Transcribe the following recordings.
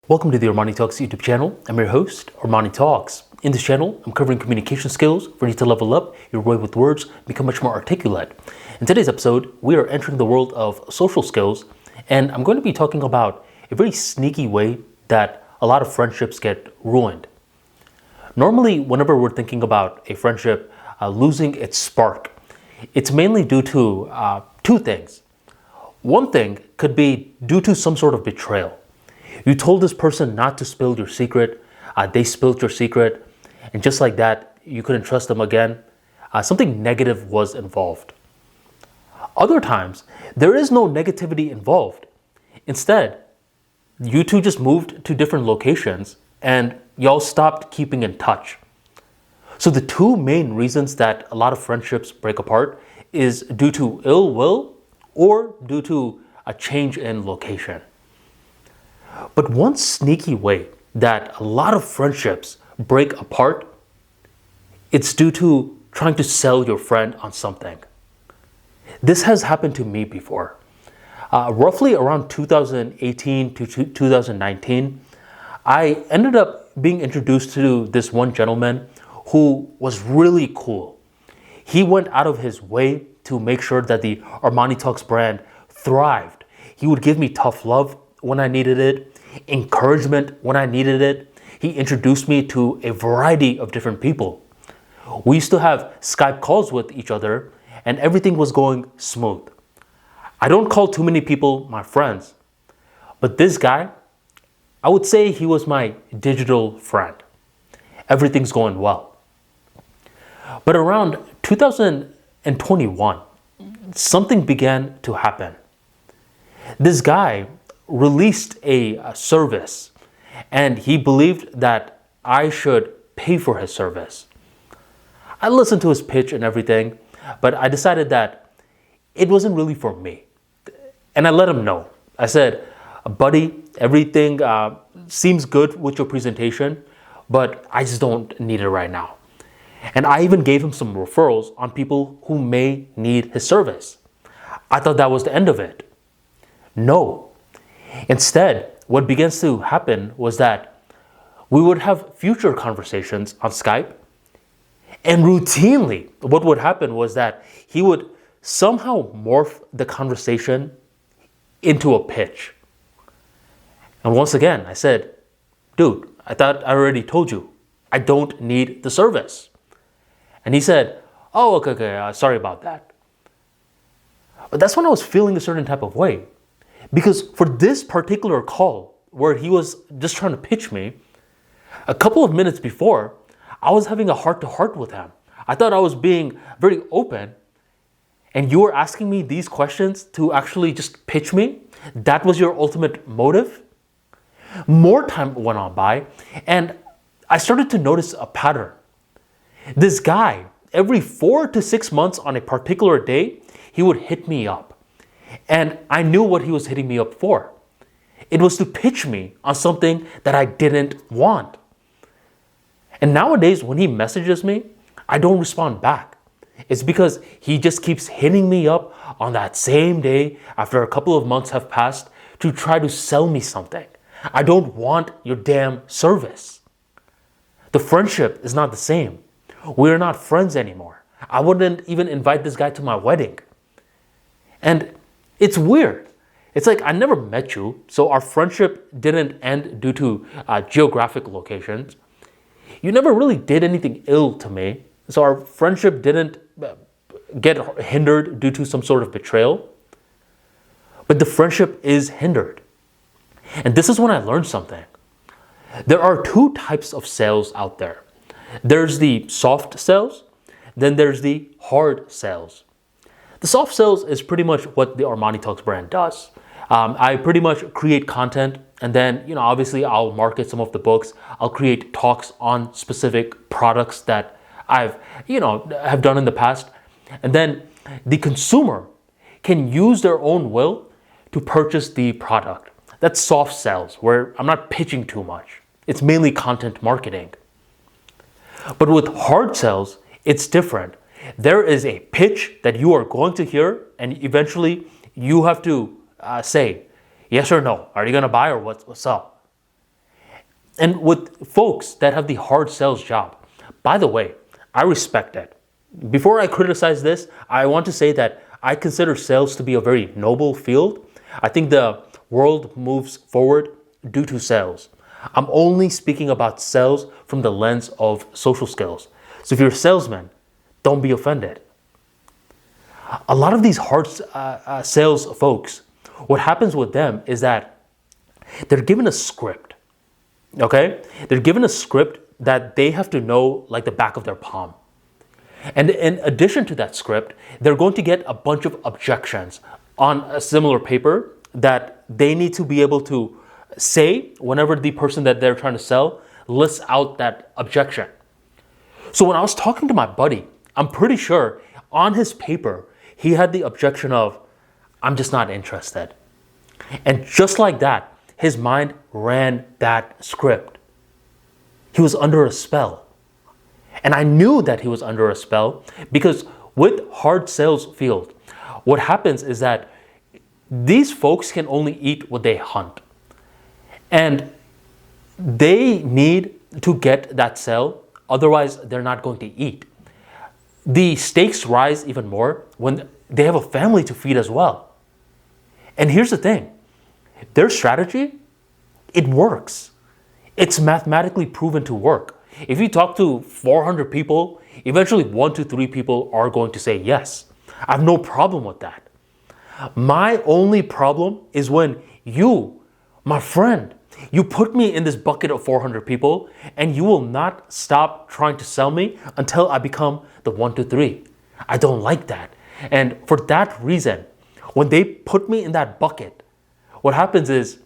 Welcome to the ArmaniTalks YouTube channel. I'm your host, ArmaniTalks. In this channel, I'm covering communication skills for you to level up your way with words, become much more articulate. In today's episode, we are entering the world of social skills, and I'm going to be talking about a very sneaky way that a lot of friendships get ruined. Normally, whenever we're thinking about a friendship losing its spark, it's mainly due to two things. One thing could be due to some sort of betrayal. You told this person not to spill your secret, they spilled your secret, and just like that, you couldn't trust them again. Something negative was involved. Other times, there is no negativity involved. Instead, you two just moved to different locations and y'all stopped keeping in touch. So the two main reasons that a lot of friendships break apart is due to ill will or due to a change in location. But one sneaky way that a lot of friendships break apart, it's due to trying to sell your friend on something. This has happened to me before. Roughly around 2018 to 2019, I ended up being introduced to this one gentleman who was really cool. He went out of his way to make sure that the ArmaniTalks brand thrived. He would give me tough love when I needed it, encouragement when I needed it. He introduced me to a variety of different people. We used to have Skype calls with each other and everything was going smooth. I don't call too many people my friends, but this guy, I would say he was my digital friend. Everything's going well. But around 2021, something began to happen. This guy released a service and he believed that I should pay for his service. I listened to his pitch and everything, but I decided that it wasn't really for me. And I let him know. I said, buddy, everything seems good with your presentation, but I just don't need it right now. And I even gave him some referrals on people who may need his service. I thought that was the end of it. No. Instead, what begins to happen was that we would have future conversations on Skype, and routinely what would happen was that he would somehow morph the conversation into a pitch. And once again, I said, dude, I thought I already told you, I don't need the service. And he said, oh, okay, sorry about that. But that's when I was feeling a certain type of way. Because for this particular call, where he was just trying to pitch me, a couple of minutes before, I was having a heart-to-heart with him. I thought I was being very open, and you were asking me these questions to actually just pitch me? That was your ultimate motive? More time went on by, and I started to notice a pattern. This guy, every 4 to 6 months on a particular day, he would hit me up. And I knew what he was hitting me up for. It was to pitch me on something that I didn't want. And nowadays, when he messages me, I don't respond back. It's because he just keeps hitting me up on that same day after a couple of months have passed to try to sell me something. I don't want your damn service. The friendship is not the same. We're not friends anymore. I wouldn't even invite this guy to my wedding. And it's weird. It's like I never met you, so our friendship didn't end due to geographic locations. You never really did anything ill to me, so our friendship didn't get hindered due to some sort of betrayal. But the friendship is hindered. And this is when I learned something. There are two types of sales out there. There's the soft sales, then there's the hard sales. The soft sales is pretty much what the ArmaniTalks brand does. I pretty much create content and then, obviously I'll market some of the books. I'll create talks on specific products that I've, have done in the past. And then the consumer can use their own will to purchase the product. That's soft sales, where I'm not pitching too much. It's mainly content marketing. But with hard sales, it's different. There is a pitch that you are going to hear, and eventually you have to say, yes or no. Are you going to buy or what's up? And with folks that have the hard sales job, by the way, I respect it. Before I criticize this, I want to say that I consider sales to be a very noble field. I think the world moves forward due to sales. I'm only speaking about sales from the lens of social skills. So if you're a salesman, don't be offended. A lot of these hard sales folks, what happens with them is that they're given a script, okay? They're given a script that they have to know like the back of their palm. And in addition to that script, they're going to get a bunch of objections on a similar paper that they need to be able to say whenever the person that they're trying to sell lists out that objection. So when I was talking to my buddy, I'm pretty sure on his paper, he had the objection of, I'm just not interested. And just like that, his mind ran that script. He was under a spell. And I knew that he was under a spell because with hard sales field, what happens is that these folks can only eat what they hunt. And they need to get that sale, otherwise they're not going to eat. The stakes rise even more when they have a family to feed as well. And here's the thing, their strategy, it works. It's mathematically proven to work. If you talk to 400 people, eventually 1 to 3 people are going to say yes. I have no problem with that. My only problem is when you, my friend, you put me in this bucket of 400 people and you will not stop trying to sell me until I become the 1 to 3. I don't like that. And for that reason, when they put me in that bucket, what happens is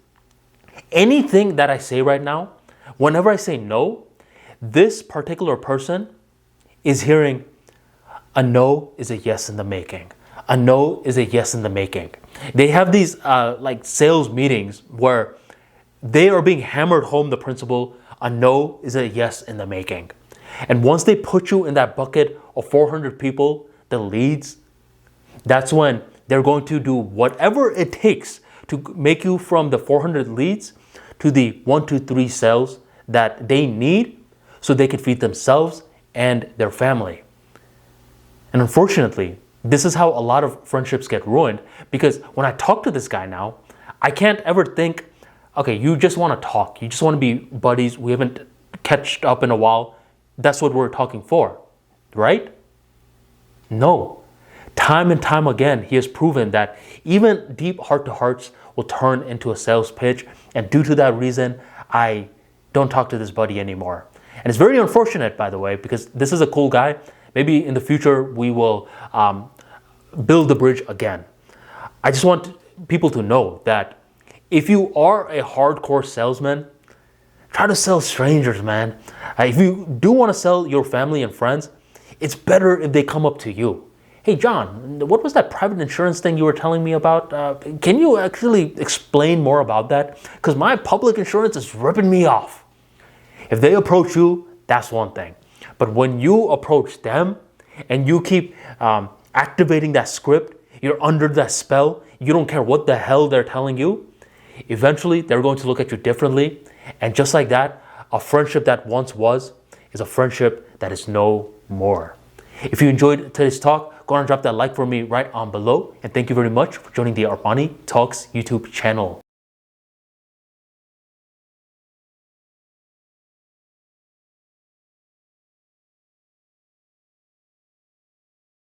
anything that I say right now, whenever I say no, this particular person is hearing a no is a yes in the making. A no is a yes in the making. They have these like sales meetings where they are being hammered home the principle, a no is a yes in the making. And once they put you in that bucket of 400 people, the leads, that's when they're going to do whatever it takes to make you from the 400 leads to the 1 to 3 sales that they need so they can feed themselves and their family. And unfortunately, this is how a lot of friendships get ruined because when I talk to this guy now, I can't ever think, okay, you just want to talk. You just want to be buddies. We haven't catched up in a while. That's what we're talking for, right? No. Time and time again, he has proven that even deep heart-to-hearts will turn into a sales pitch. And due to that reason, I don't talk to this buddy anymore. And it's very unfortunate, by the way, because this is a cool guy. Maybe in the future, we will build the bridge again. I just want people to know that if you are a hardcore salesman, try to sell strangers, man. If you do want to sell your family and friends, it's better if they come up to you. Hey, John, what was that private insurance thing you were telling me about? Can you actually explain more about that? Because my public insurance is ripping me off. If they approach you, that's one thing. But when you approach them and you keep activating that script, you're under that spell, you don't care what the hell they're telling you, eventually they're going to look at you differently. And just like that, a friendship that once was is a friendship that is no more. If you enjoyed today's talk, go ahead and drop that like for me right on below. And thank you very much for joining the ArmaniTalks YouTube channel.